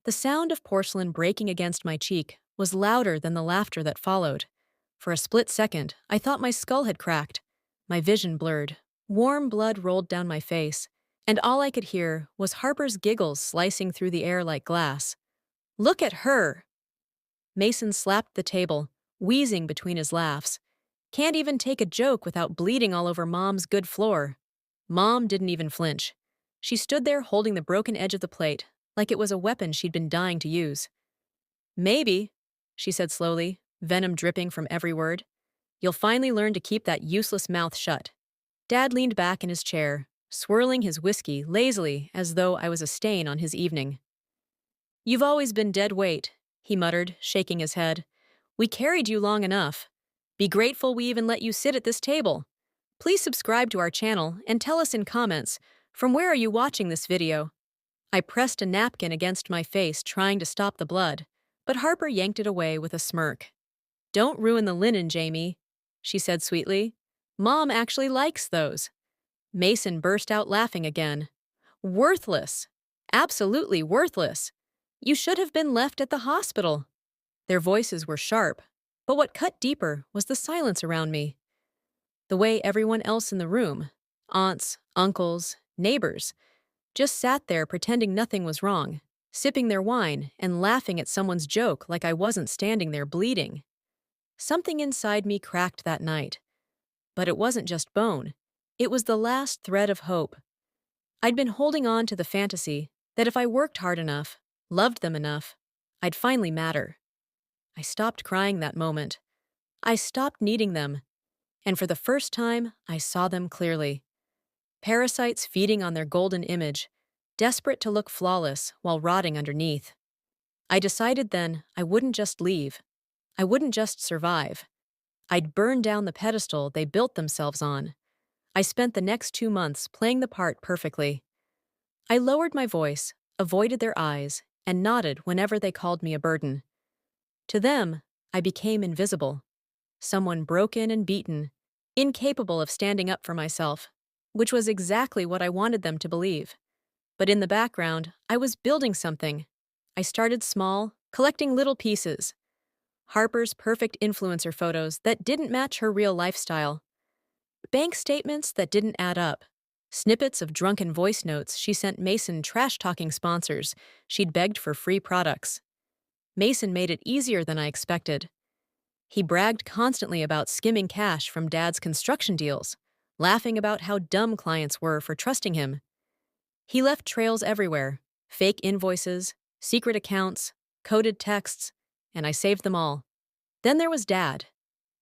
The sound of porcelain breaking against my cheek was louder than the laughter that followed. For a split second, I thought my skull had cracked. My vision blurred. Warm blood rolled down my face, and all I could hear was Harper's giggles slicing through the air like glass. Look at her! Mason slapped the table, wheezing between his laughs. Can't even take a joke without bleeding all over Mom's good floor. Mom didn't even flinch. She stood there holding the broken edge of the plate, like it was a weapon she'd been dying to use. Maybe, she said slowly, venom dripping from every word. You'll finally learn to keep that useless mouth shut. Dad leaned back in his chair, swirling his whiskey lazily as though I was a stain on his evening. You've always been dead weight, he muttered, shaking his head. We carried you long enough. Be grateful we even let you sit at this table. Please subscribe to our channel and tell us in comments, from where are you watching this video? I pressed a napkin against my face trying to stop the blood, but Harper yanked it away with a smirk. Don't ruin the linen, Jamie, she said sweetly. Mom actually likes those. Mason burst out laughing again. Worthless. Absolutely worthless. You should have been left at the hospital. Their voices were sharp, but what cut deeper was the silence around me. The way everyone else in the room, aunts, uncles, neighbors, just sat there pretending nothing was wrong, sipping their wine and laughing at someone's joke like I wasn't standing there bleeding. Something inside me cracked that night. But it wasn't just bone. It was the last thread of hope. I'd been holding on to the fantasy that if I worked hard enough, loved them enough, I'd finally matter. I stopped crying that moment. I stopped needing them. And for the first time, I saw them clearly. Parasites feeding on their golden image, desperate to look flawless while rotting underneath. I decided then I wouldn't just leave. I wouldn't just survive. I'd burn down the pedestal they built themselves on. I spent the next 2 months playing the part perfectly. I lowered my voice, avoided their eyes, and nodded whenever they called me a burden. To them, I became invisible. Someone broken and beaten, incapable of standing up for myself, which was exactly what I wanted them to believe. But in the background, I was building something. I started small, collecting little pieces. Harper's perfect influencer photos that didn't match her real lifestyle. Bank statements that didn't add up. Snippets of drunken voice notes she sent Mason trash-talking sponsors she'd begged for free products. Mason made it easier than I expected. He bragged constantly about skimming cash from Dad's construction deals, laughing about how dumb clients were for trusting him. He left trails everywhere, fake invoices, secret accounts, coded texts, and I saved them all. Then there was Dad.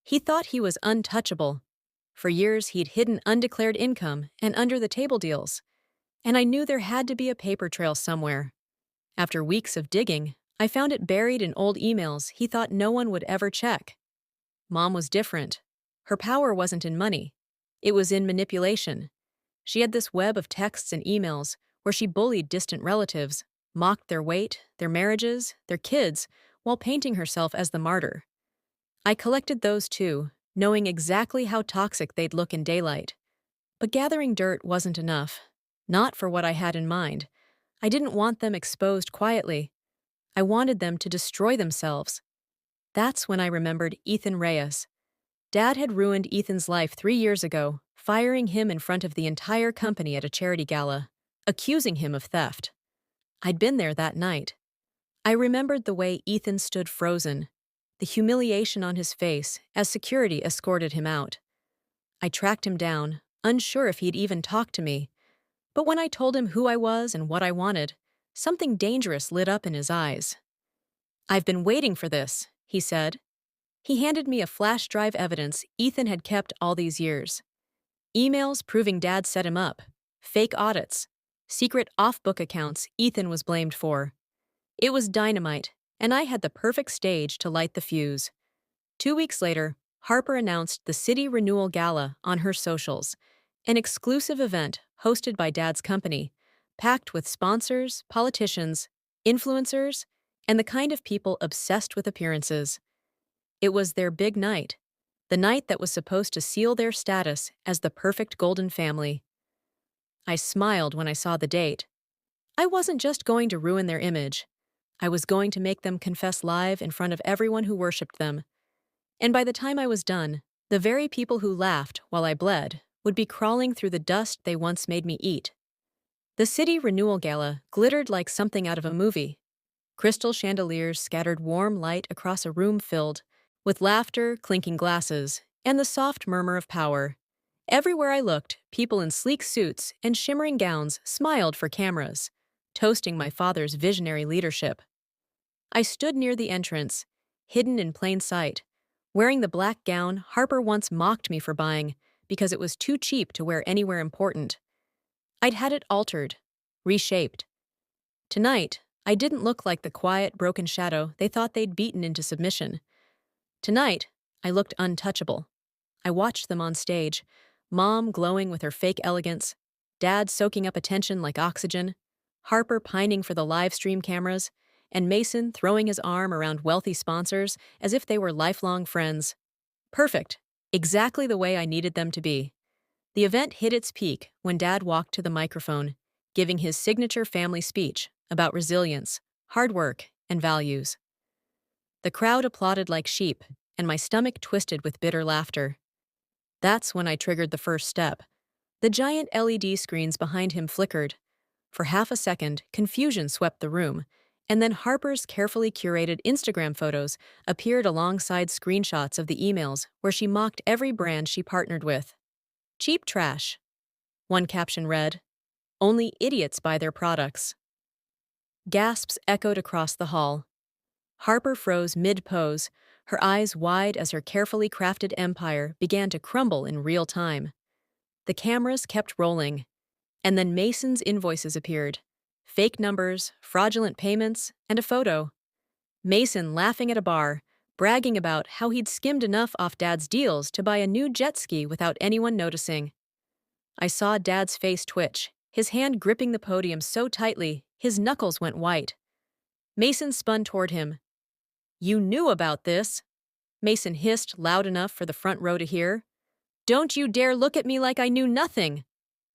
He thought he was untouchable. For years, he'd hidden undeclared income and under-the-table deals, and I knew there had to be a paper trail somewhere. After weeks of digging, I found it buried in old emails he thought no one would ever check. Mom was different. Her power wasn't in money. It was in manipulation. She had this web of texts and emails where she bullied distant relatives, mocked their weight, their marriages, their kids, while painting herself as the martyr. I collected those too, knowing exactly how toxic they'd look in daylight. But gathering dirt wasn't enough. Not for what I had in mind. I didn't want them exposed quietly. I wanted them to destroy themselves. That's when I remembered Ethan Reyes. Dad had ruined Ethan's life 3 years ago, firing him in front of the entire company at a charity gala, accusing him of theft. I'd been there that night. I remembered the way Ethan stood frozen, the humiliation on his face as security escorted him out. I tracked him down, unsure if he'd even talk to me. But when I told him who I was and what I wanted, something dangerous lit up in his eyes. I've been waiting for this, he said. He handed me a flash drive evidence Ethan had kept all these years. Emails proving Dad set him up, fake audits, secret off-book accounts Ethan was blamed for. It was dynamite, and I had the perfect stage to light the fuse. 2 weeks later, Harper announced the City Renewal Gala on her socials, an exclusive event hosted by Dad's company, packed with sponsors, politicians, influencers, and the kind of people obsessed with appearances. It was their big night, the night that was supposed to seal their status as the perfect golden family. I smiled when I saw the date. I wasn't just going to ruin their image. I was going to make them confess live in front of everyone who worshipped them. And by the time I was done, the very people who laughed while I bled would be crawling through the dust they once made me eat. The city renewal gala glittered like something out of a movie. Crystal chandeliers scattered warm light across a room filled with laughter, clinking glasses, and the soft murmur of power. Everywhere I looked, people in sleek suits and shimmering gowns smiled for cameras, toasting my father's visionary leadership. I stood near the entrance, hidden in plain sight, wearing the black gown Harper once mocked me for buying because it was too cheap to wear anywhere important. I'd had it altered, reshaped. Tonight, I didn't look like the quiet, broken shadow they thought they'd beaten into submission. Tonight, I looked untouchable. I watched them on stage, Mom glowing with her fake elegance, Dad soaking up attention like oxygen, Harper pining for the live stream cameras, and Mason throwing his arm around wealthy sponsors as if they were lifelong friends. Perfect. Exactly the way I needed them to be. The event hit its peak when Dad walked to the microphone, giving his signature family speech about resilience, hard work, and values. The crowd applauded like sheep, and my stomach twisted with bitter laughter. That's when I triggered the first step. The giant LED screens behind him flickered. For half a second, confusion swept the room, and then Harper's carefully curated Instagram photos appeared alongside screenshots of the emails where she mocked every brand she partnered with. Cheap trash. One caption read, "Only idiots buy their products." Gasps echoed across the hall. Harper froze mid-pose, her eyes wide as her carefully crafted empire began to crumble in real time. The cameras kept rolling, and then Mason's invoices appeared. Fake numbers, fraudulent payments, and a photo. Mason laughing at a bar, bragging about how he'd skimmed enough off Dad's deals to buy a new jet ski without anyone noticing. I saw Dad's face twitch, his hand gripping the podium so tightly his knuckles went white. Mason spun toward him. "You knew about this," Mason hissed loud enough for the front row to hear. "Don't you dare look at me like I knew nothing,"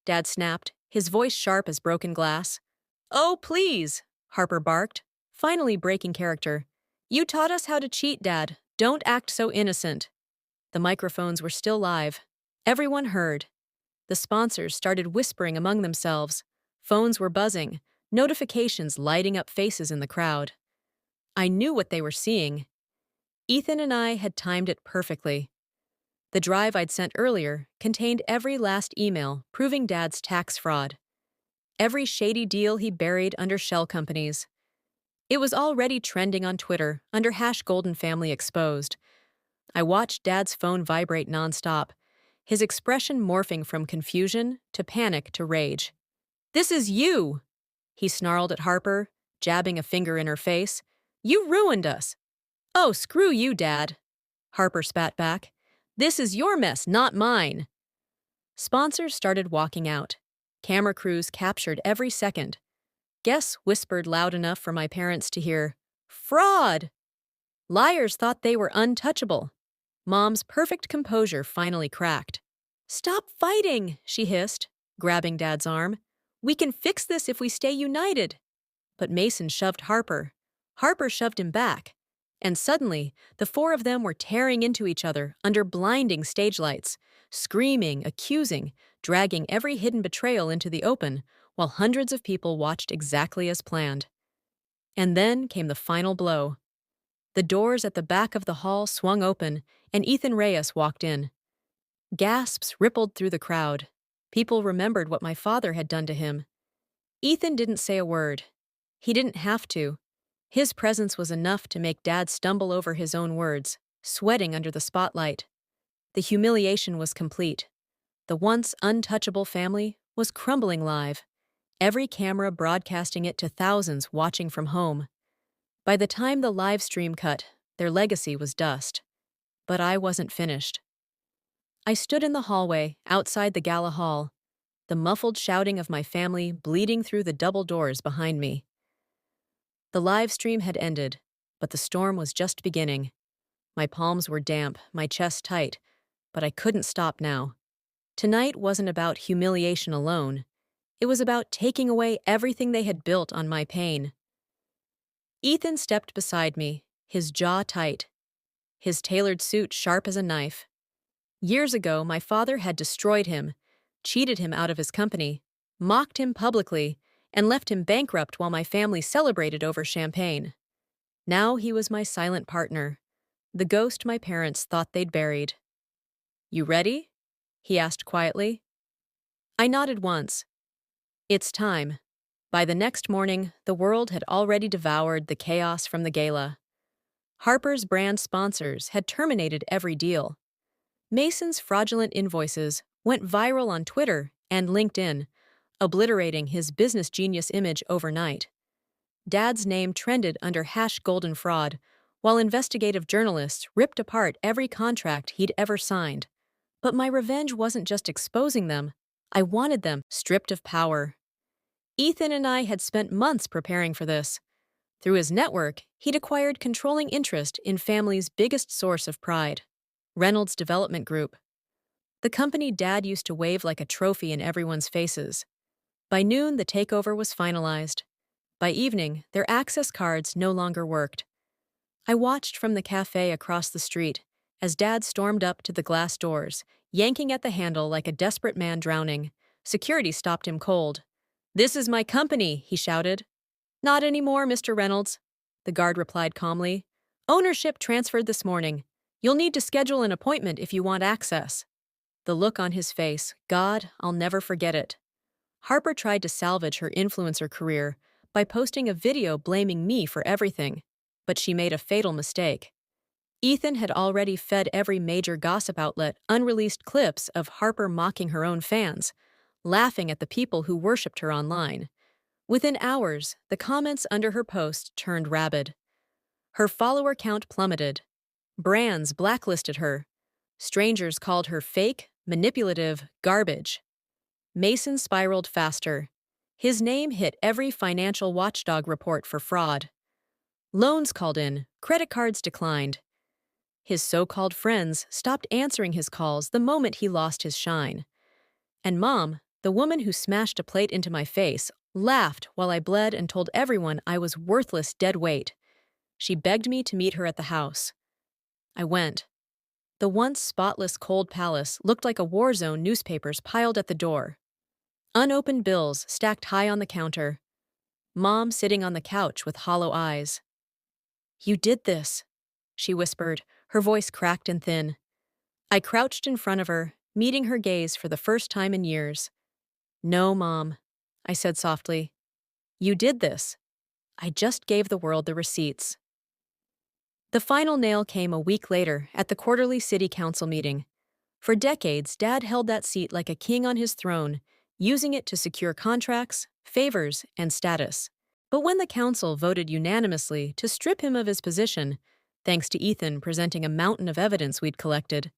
Dad snapped, his voice sharp as broken glass. "Oh, please," Harper barked, finally breaking character. "You taught us how to cheat, Dad. Don't act so innocent." The microphones were still live. Everyone heard. The sponsors started whispering among themselves. Phones were buzzing, notifications lighting up faces in the crowd. I knew what they were seeing. Ethan and I had timed it perfectly. The drive I'd sent earlier contained every last email proving Dad's tax fraud. Every shady deal he buried under shell companies. It was already trending on Twitter under #GoldenFamilyExposed. I watched Dad's phone vibrate nonstop, his expression morphing from confusion to panic to rage. "This is you!" he snarled at Harper, jabbing a finger in her face. "You ruined us!" "Oh, screw you, Dad," Harper spat back. "This is your mess, not mine." Sponsors started walking out. Camera crews captured every second. Guests whispered loud enough for my parents to hear, "Fraud!" Liars thought they were untouchable. Mom's perfect composure finally cracked. "Stop fighting," she hissed, grabbing Dad's arm. "We can fix this if we stay united." But Mason shoved Harper. Harper shoved him back. And suddenly, the four of them were tearing into each other under blinding stage lights, screaming, accusing, dragging every hidden betrayal into the open, while hundreds of people watched exactly as planned. And then came the final blow. The doors at the back of the hall swung open, and Ethan Reyes walked in. Gasps rippled through the crowd. People remembered what my father had done to him. Ethan didn't say a word. He didn't have to. His presence was enough to make Dad stumble over his own words, sweating under the spotlight. The humiliation was complete. The once untouchable family was crumbling live, every camera broadcasting it to thousands watching from home. By the time the live stream cut, their legacy was dust. But I wasn't finished. I stood in the hallway outside the gala hall, the muffled shouting of my family bleeding through the double doors behind me. The live stream had ended, but the storm was just beginning. My palms were damp, my chest tight, but I couldn't stop now. Tonight wasn't about humiliation alone. It was about taking away everything they had built on my pain. Ethan stepped beside me, his jaw tight, his tailored suit sharp as a knife. Years ago, my father had destroyed him, cheated him out of his company, mocked him publicly, and left him bankrupt while my family celebrated over champagne. Now he was my silent partner, the ghost my parents thought they'd buried. "You ready?" he asked quietly. I nodded once. It's time. By the next morning, the world had already devoured the chaos from the gala. Harper's brand sponsors had terminated every deal. Mason's fraudulent invoices went viral on Twitter and LinkedIn, obliterating his business genius image overnight. Dad's name trended under #golden fraud, while investigative journalists ripped apart every contract he'd ever signed. But my revenge wasn't just exposing them. I wanted them stripped of power. Ethan and I had spent months preparing for this. Through his network, he'd acquired controlling interest in family's biggest source of pride, Reynolds Development Group. The company Dad used to wave like a trophy in everyone's faces. By noon, the takeover was finalized. By evening, their access cards no longer worked. I watched from the cafe across the street as Dad stormed up to the glass doors, yanking at the handle like a desperate man drowning. Security stopped him cold. "This is my company," he shouted. "Not anymore, Mr. Reynolds," the guard replied calmly. "Ownership transferred this morning. You'll need to schedule an appointment if you want access." The look on his face, God, I'll never forget it. Harper tried to salvage her influencer career by posting a video blaming me for everything, but she made a fatal mistake. Ethan had already fed every major gossip outlet unreleased clips of Harper mocking her own fans, laughing at the people who worshipped her online. Within hours, the comments under her post turned rabid. Her follower count plummeted. Brands blacklisted her. Strangers called her fake, manipulative, garbage. Mason spiraled faster. His name hit every financial watchdog report for fraud. Loans called in, credit cards declined. His so-called friends stopped answering his calls the moment he lost his shine. And Mom, the woman who smashed a plate into my face, laughed while I bled and told everyone I was worthless dead weight. She begged me to meet her at the house. I went. The once spotless cold palace looked like a war zone, newspapers piled at the door. Unopened bills stacked high on the counter. Mom sitting on the couch with hollow eyes. "You did this," she whispered, her voice cracked and thin. I crouched in front of her, meeting her gaze for the first time in years. "No, Mom," I said softly. "You did this. I just gave the world the receipts." The final nail came a week later at the quarterly city council meeting. For decades, Dad held that seat like a king on his throne, using it to secure contracts, favors, and status. But when the council voted unanimously to strip him of his position, thanks to Ethan presenting a mountain of evidence we'd collected,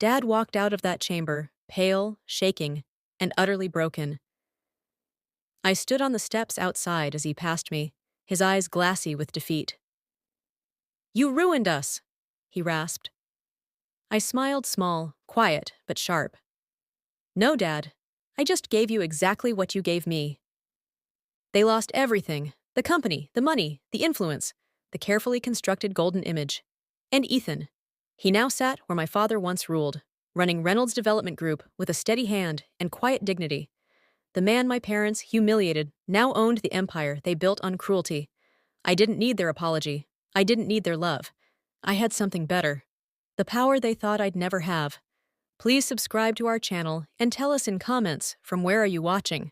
Dad walked out of that chamber, pale, shaking, and utterly broken. I stood on the steps outside as he passed me, his eyes glassy with defeat. "You ruined us," he rasped. I smiled small, quiet, but sharp. "No, Dad. I just gave you exactly what you gave me." They lost everything: the company, the money, the influence, the carefully constructed golden image. And Ethan. He now sat where my father once ruled, running Reynolds Development Group with a steady hand and quiet dignity. The man my parents humiliated now owned the empire they built on cruelty. I didn't need their apology. I didn't need their love. I had something better. The power they thought I'd never have. Please subscribe to our channel and tell us in comments from where are you watching.